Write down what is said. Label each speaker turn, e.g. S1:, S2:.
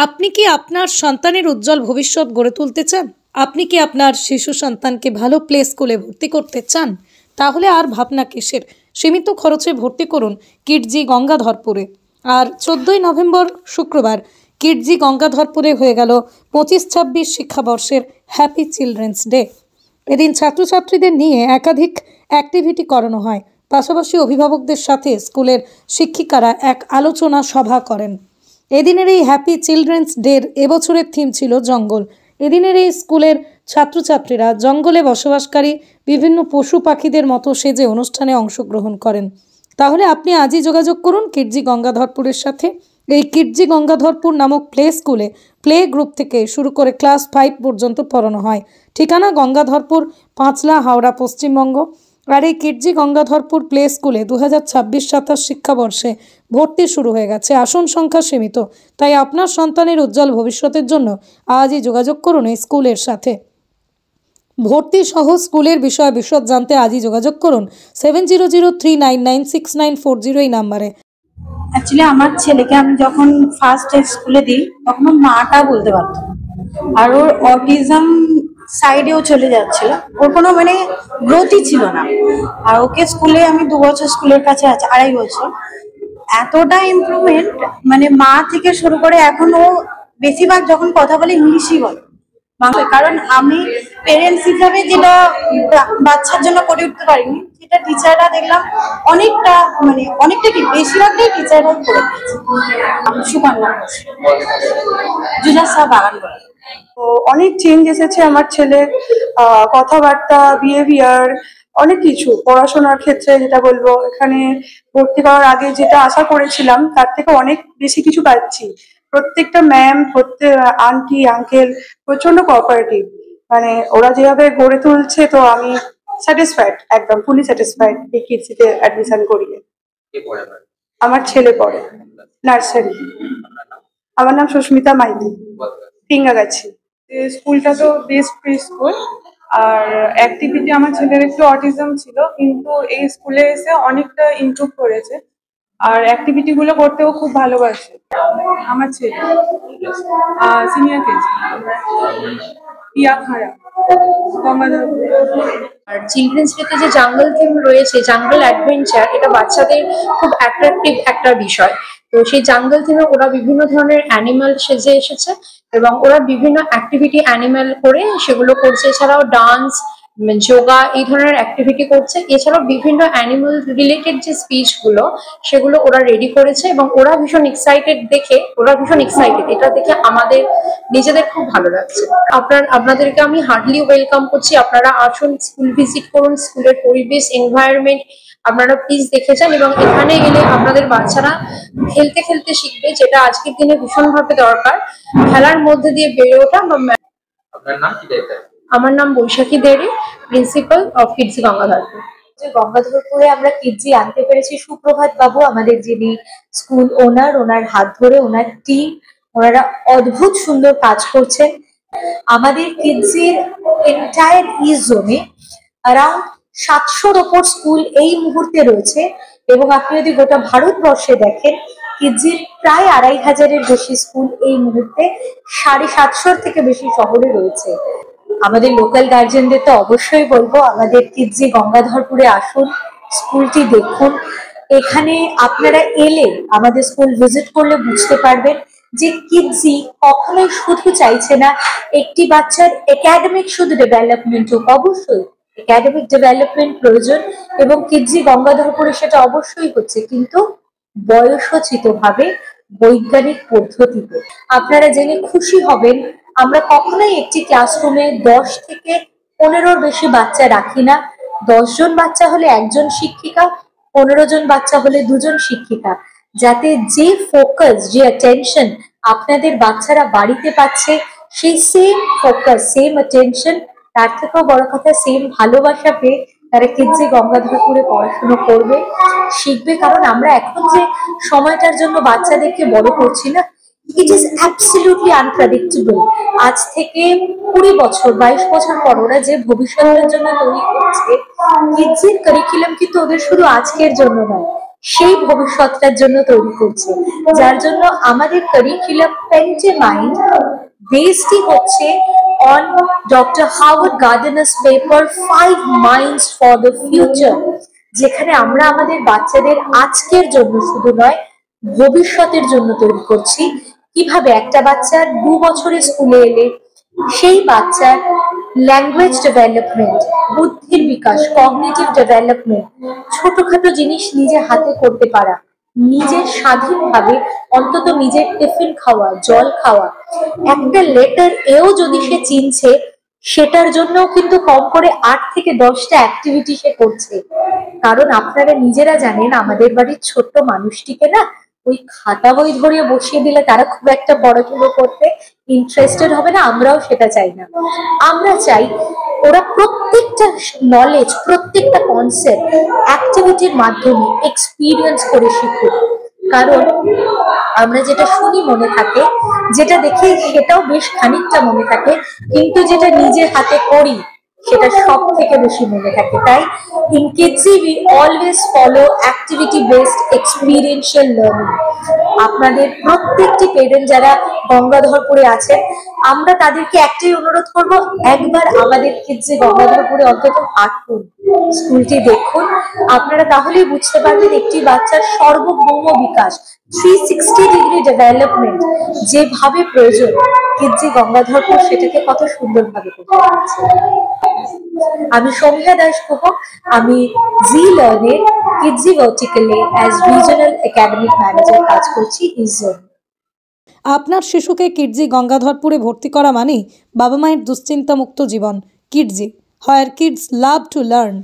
S1: আপনি কি আপনার সন্তানের উজ্জ্বল ভবিষ্যৎ গড়ে তুলতে চান? আপনি কি আপনার শিশু সন্তানকে ভালো প্লে স্কুলে ভর্তি করতে চান? তাহলে আর ভাবনা কিসের? সীমিত খরচে ভর্তি করুন কিডজি গঙ্গাধরপুরে। আর 14ই নভেম্বর শুক্রবার কিডজি গঙ্গাধরপুরে হয়ে গেল 25-26 শিক্ষাবর্ষের হ্যাপি চিলড্রেন্স ডে। এদিন ছাত্রছাত্রীদের নিয়ে একাধিক অ্যাক্টিভিটি করানো হয়। পাশাপাশি অভিভাবকদের সাথে স্কুলের শিক্ষিকারা এক আলোচনা সভা করেন। এদিনের এই হ্যাপি চিলড্রেন্স ডের এবছরের থিম ছিল জঙ্গল। এদিনের এই স্কুলের ছাত্রছাত্রীরা জঙ্গলে বসবাসকারী বিভিন্ন পশু পাখিদের মতো সেজে অনুষ্ঠানে অংশগ্রহণ করেন। তাহলে আপনি আজই যোগাযোগ করুন কিডজি গঙ্গাধরপুরের সাথে। এই কিডজি গঙ্গাধরপুর নামক প্লে স্কুলে প্লে গ্রুপ থেকে শুরু করে ক্লাস 5 পর্যন্ত পড়ানো হয়। ঠিকানা গঙ্গাধরপুর, পাঁচলা, হাওড়া, পশ্চিমবঙ্গ। আর এই কিডজি গঙ্গাধরপুর প্লে স্কুলে 2026-27 শিক্ষাবর্ষে ভর্তি শুরু হয়ে গেছে। আসন সংখ্যা সীমিত, তাই আপনার সন্তানের উজ্জ্বল ভবিষ্যতের জন্য আজই যোগাযোগ করুন এই স্কুলের সাথে। ভর্তি সহ স্কুলের বিষয় বিশদ জানতে আজই যোগাযোগ করুন 7003996940 এই নাম্বারে।
S2: অ্যাকচুয়ালি আমার ছেলেকে আমি যখন ফার্স্ট স্কুলে দিই তখন ওর মাটা বলতে পারতো না। আর ওর অটিজম সাইডেও চলে যাচ্ছিল, ওর কোনো গ্রোথই ছিল না। আর ওকে স্কুলে আমি 2 বছর স্কুলের কাছে আছে, 2.5 বছর, এতটা ইমপ্রুভমেন্ট, মা থেকে শুরু করে এখন ও বেশিরভাগ যখন কথা বলে ইংলিশই বলে। কারণ আমি পেরেন্টস হিসাবে যেটা বাচ্চার জন্য করে উঠতে পারিনি, সেটা টিচাররা দেখলাম অনেকটা কি বেশিরভাগটাই টিচাররাই করে দিয়েছে। সুকন্যা জুনাসা বাগান বলে।
S3: তো অনেক চেঞ্জ এসেছে আমার ছেলে, কথাবার্তা, বিহেভিয়ার, অনেক কিছু। পড়াশোনার ক্ষেত্রে যেটা বলবো, এখানে ভর্তি করার আগে যেটা আশা করেছিলাম তার থেকে অনেক বেশি কিছু পাচ্ছি। প্রত্যেকটা ম্যাম, প্রত্যেক আন্টি, আঙ্কেল প্রচন্ড কোঅপারেটিভ। ওরা যেভাবে গড়ে তুলছে, তো আমি স্যাটিসফাইড, একদম ফুলি স্যাটিসফাইড এই কিডসিতে অ্যাডমিশন করিয়ে। আমার ছেলে পড়ে নার্সারি। আমার নাম সুস্মিতা মাইতি, টিঙ্গাগাছি।
S4: স্কুলটা তো বেস্ট প্রি স্কুল। আর অ্যাক্টিভিটি, আমার ছেলের একটু অটিজম ছিল, কিন্তু এই স্কুলে এসে অনেকটা ইমপ্রুভ করেছে। আর অ্যাক্টিভিটি গুলো করতেও খুব ভালোবাসে আমার ছেলে। সিনিয়র কেজি, পিয়া খাড়া, গঙ্গাধরপুর।
S5: আর চিলড্রেন্স ডেতে যে জাঙ্গল থিম রয়েছে, জাঙ্গল অ্যাডভেঞ্চার, এটা বাচ্চাদের খুব অ্যাট্রাকটিভ একটা বিষয়। তো সেই জাঙ্গল থিমে ওরা বিভিন্ন ধরনের অ্যানিমাল সেজে এসেছে এবং ওরা বিভিন্ন অ্যাক্টিভিটি অ্যানিমাল করে সেগুলো করছে। এছাড়াও ডান্স, যোগা, এই ধরনের অ্যাক্টিভিটি করছে। এছাড়াও বিভিন্ন অ্যানিমাল রিলেটেড যে স্পিচ গুলো, সেগুলো ওরা রেডি করেছে এবং ওরা ভীষণ এক্সাইটেড। এটা দেখে আমাদের নিজেদের খুব ভালো লাগছে। আপনাদেরকে আমি হার্ডলি ওয়েলকাম করছি। আপনারা আসুন, স্কুল ভিজিট করুন, স্কুলের পরিবেশ, এনভায়রনমেন্ট আপনারা প্লিজ দেখে যান এবং এখানে এলে আপনাদের বাচ্চারা খেলতে খেলতে শিখবে, যেটা আজকের দিনে ভীষণভাবে দরকার। খেলার মধ্যে দিয়ে বেড়ে ওঠা। আমার নাম বৈশাখী দেরি, প্রিন্সিপাল অফ কিডজি গঙ্গাধরপুর।
S6: গঙ্গাধরপুরে আমরা কিডজি আনতে পেরেছি সুপ্রভাত বাবু, আমাদের যিনি স্কুল ওনার, ওনার হাত ধরে ওনার টিম, ওনারা অদ্ভুত সুন্দর কাজ করছেন। আমাদের কিডজির এন্টায়ার ইস্ট জোনে অ্যারাউন্ড 700-র ওপর স্কুল এই মুহূর্তে রয়েছে এবং আপনি যদি গোটা ভারতবর্ষে দেখেন, কিডজির প্রায় 2500-এর বেশি স্কুল এই মুহূর্তে 750-র থেকে বেশি শহরে রয়েছে। আমাদের লোকাল গার্জেনদের তো অবশ্যই বলবো, আমাদের কিডজি গঙ্গাধরপুরে আসুন, স্কুলটি দেখুন। এখানে আপনারা এলে, আমাদের স্কুল ভিজিট করলে বুঝতে পারবেন যে কিডজি কখনোই শুধু চাইছে না একটি বাচ্চার একাডেমিক শুধু ডেভেলপমেন্ট হোক। অবশ্যই একাডেমিক ডেভেলপমেন্ট প্রয়োজন এবং কিডজি গঙ্গাধরপুরে সেটা অবশ্যই হচ্ছে, কিন্তু বয়সোচিত ভাবে, বৈজ্ঞানিক পদ্ধতিতে। আপনারা জেনে খুশি হবেন, আমরা কখনোই একটি ক্লাসরুমে 10 থেকে 15-র বেশি বাচ্চা রাখি না। 10 জন বাচ্চা হলে 1 জন শিক্ষিকা, 15 জন বাচ্চা হলে 2 জন শিক্ষিকা, যাতে যে ফোকাস, যে অ্যাটেনশন আপনাদের বাচ্চারা বাড়িতে পাচ্ছে, সেই সেম ফোকাস, সেম অ্যাটেনশন, তার থেকেও বড় কথা সেম ভালোবাসা পেয়ে তারা কিডজি গঙ্গাধরপুরে পড়াশোনা করবে, শিখবে। কারণ আমরা এখন যে সময়টার জন্য বাচ্চাদেরকে বড় করছি না, ইট ইজ অ্যাবসলিউটলি আনপ্রেডিক্টেবল। আজ থেকে 20 বছর, 22 বছর পর ওরা যে ভবিষ্যতের জন্য তৈরি করছে, কিডজির কারিকুলাম কিন্তু ওদের শুধু আজকের জন্য নয়, সেই ভবিষ্যৎটার জন্য তৈরি করছে, যার জন্য আমাদের কারিকুলাম পেন্টে মাইন্ড বেসটি হচ্ছে on doctor Howard Gardner's paper 5 minds for the future, যেখানে আমরা আমাদের বাচ্চাদের আজকের জন্য শুধু নয় ভবিষ্যতের জন্য তৈরি করছি। কিভাবে একটা বাচ্চা 2 বছরের স্কুলে এলে সেই বাচ্চার ল্যাঙ্গুয়েজ ডেভেলপমেন্ট, বুদ্ধির বিকাশ, কগনিটিভ ডেভেলপমেন্ট, ছোটখাটো জিনিস নিজে হাতে করতে পারা, নিজের স্বাধীনভাবে অন্তত নিজের টিফিন খাওয়া, জল খাওয়া, একটা লেটার এও যদি সে চিনছে সেটার জন্য কিন্তু কম করে 8 থেকে 10টা অ্যাক্টিভিটি সে করছে। কারণ আপনারা নিজেরা জানেন আমাদের বাড়ির ছোট্ট মানুষটিকে না ওই খাতা বই ধরিয়ে বসিয়ে দিলে তারা খুব একটা পড়াশুনো করতে ইন্টারেস্টেড হবে না, আমরাও সেটা চাই না। আমরা চাই ওরা প্রত্যেকটা নলেজ, প্রত্যেকটা কনসেপ্ট অ্যাক্টিভিটির মাধ্যমে এক্সপিরিয়েন্স করে শিখুক। কারণ আমরা যেটা শুনি মনে থাকে, যেটা দেখি সেটাও বেশ খানিকটা মনে থাকে, কিন্তু যেটা নিজের হাতে করি সেটা সব থেকে বেশি মনে থাকে। তাই in Kidzee we always follow activity based experiential learning. আপনাদের প্রত্যেকটি পেরেন্ট যারা গঙ্গাধরপুরে আছেন, আমরা তাদেরকে একটাই অনুরোধ করব, একবার আমাদের কিডজি গঙ্গাধরপুরে অন্তত আসুন, স্কুলটি দেখুন। আপনারা তাহলেই বুঝতে পারবেন একটি বাচ্চার সর্বভৌম বিকাশ, 360 ডিগ্রি ডেভেলপমেন্ট যেভাবে প্রয়োজন কিডজি গঙ্গাধরপুর সেটাকে কত সুন্দরভাবে করতে পারছে। আমি সৌম্যা দাসগুহ, আমি জি লার্নে কিডজি ভার্টিক্যালে অ্যাজ রিজনাল একাডেমিক ম্যানেজার কাজ করছি ইস্ট জোন।
S1: আপনার শিশুকে কিডজি গঙ্গাধরপুরে ভর্তি করা মানেই বাবা মায়ের দুশ্চিন্তামুক্ত জীবন। Kidzee, where kids love to learn.